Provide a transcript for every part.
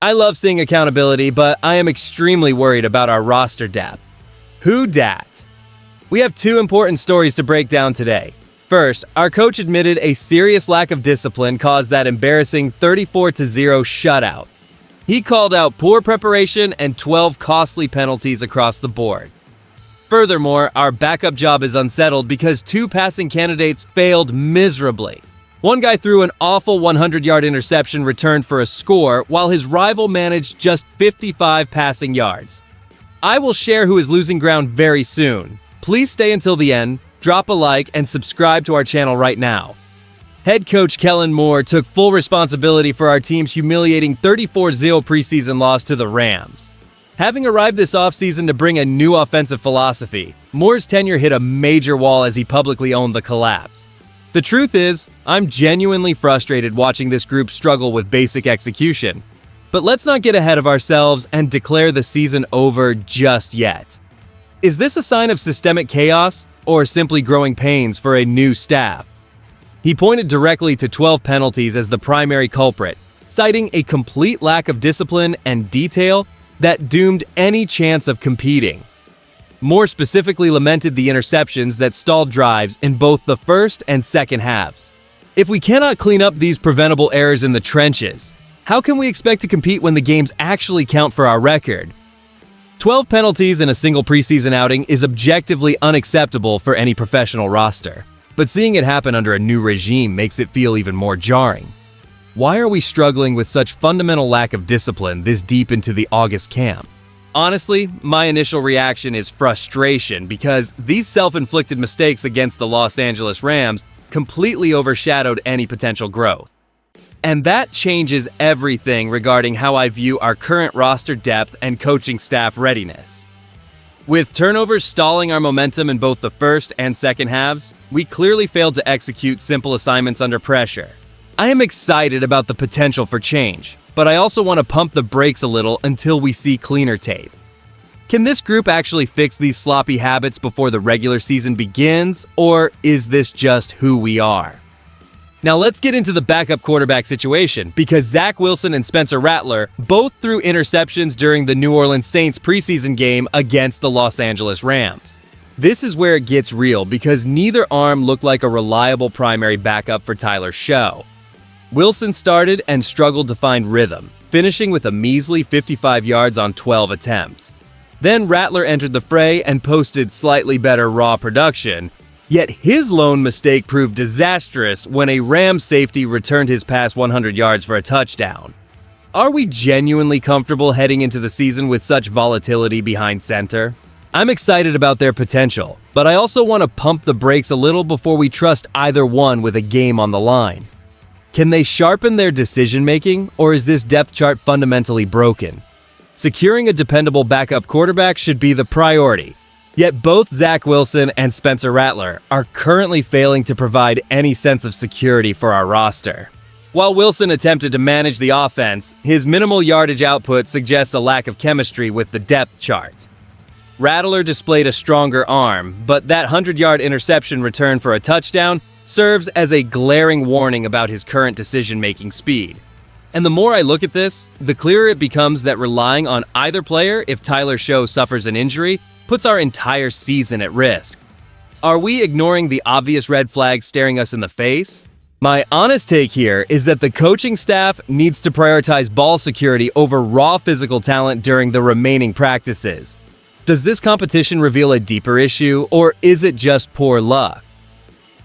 I love seeing accountability, but I am extremely worried about our roster depth. Who dat? We have two important stories to break down today. First, our coach admitted a serious lack of discipline caused that embarrassing 34-0 shutout. He called out poor preparation and 12 costly penalties across the board. Furthermore, our backup job is unsettled because two passing candidates failed miserably. One guy threw an awful 100-yard interception returned for a score, while his rival managed just 55 passing yards. I will share who is losing ground very soon. Please stay until the end, drop a like, and subscribe to our channel right now. Head coach Kellen took full responsibility for our team's humiliating 34-0 preseason loss to the Rams. Having arrived this offseason to bring a new offensive philosophy, Moore's tenure hit a major wall as he publicly owned the collapse. The truth is, I'm genuinely frustrated watching this group struggle with basic execution. But let's not get ahead of ourselves and declare the season over just yet. Is this a sign of systemic chaos, or simply growing pains for a new staff? He pointed directly to 12 penalties as the primary culprit, citing a complete lack of discipline and detail that doomed any chance of competing. Moore specifically lamented the interceptions that stalled drives in both the first and second halves. If we cannot clean up these preventable errors in the trenches, how can we expect to compete when the games actually count for our record? 12 penalties in a single preseason outing is objectively unacceptable for any professional roster, but seeing it happen under a new regime makes it feel even more jarring. Why are we struggling with such fundamental lack of discipline this deep into the August camp? Honestly, my initial reaction is frustration because these self-inflicted mistakes against the Los Angeles Rams completely overshadowed any potential growth. And that changes everything regarding how I view our current roster depth and coaching staff readiness. With turnovers stalling our momentum in both the first and second halves, we clearly failed to execute simple assignments under pressure. I am excited about the potential for change, but I also want to pump the brakes a little until we see cleaner tape. Can this group actually fix these sloppy habits before the regular season begins, or is this just who we are? Now let's get into the backup quarterback situation, because Zach Wilson and Spencer Rattler both threw interceptions during the New Orleans Saints preseason game against the Los Angeles Rams. This is where it gets real because neither arm looked like a reliable primary backup for Tyler's show. Wilson started and struggled to find rhythm, finishing with a measly 55 yards on 12 attempts. Then Rattler entered the fray and posted slightly better raw production, yet his lone mistake proved disastrous when a Rams safety returned his pass 100 yards for a touchdown. Are we genuinely comfortable heading into the season with such volatility behind center? I'm excited about their potential, but I also want to pump the brakes a little before we trust either one with a game on the line. Can they sharpen their decision-making, or is this depth chart fundamentally broken? Securing a dependable backup quarterback should be the priority, yet both Zach Wilson and Spencer Rattler are currently failing to provide any sense of security for our roster. While Wilson attempted to manage the offense, his minimal yardage output suggests a lack of chemistry with the depth chart. Rattler displayed a stronger arm, but that 100-yard interception return for a touchdown serves as a glaring warning about his current decision-making speed. And the more I look at this, the clearer it becomes that relying on either player if Tyler's show suffers an injury puts our entire season at risk. Are we ignoring the obvious red flags staring us in the face? My honest take here is that the coaching staff needs to prioritize ball security over raw physical talent during the remaining practices. Does this competition reveal a deeper issue, or is it just poor luck?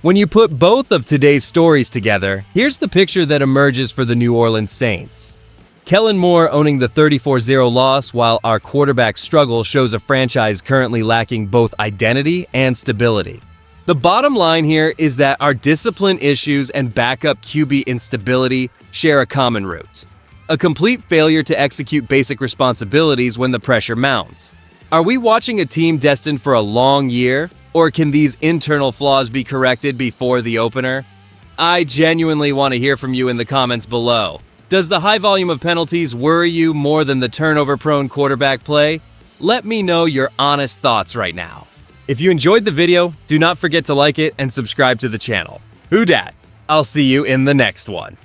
When you put both of today's stories together, here's the picture that emerges for the New Orleans Saints. Kellen owning the 34-0 loss, while our quarterback struggle shows a franchise currently lacking both identity and stability. The bottom line here is that our discipline issues and backup QB instability share a common root: a complete failure to execute basic responsibilities when the pressure mounts. Are we watching a team destined for a long year? Or can these internal flaws be corrected before the opener? I genuinely want to hear from you in the comments below. Does the high volume of penalties worry you more than the turnover-prone quarterback play? Let me know your honest thoughts right now. If you enjoyed the video, do not forget to like it and subscribe to the channel. Who dat? I'll see you in the next one.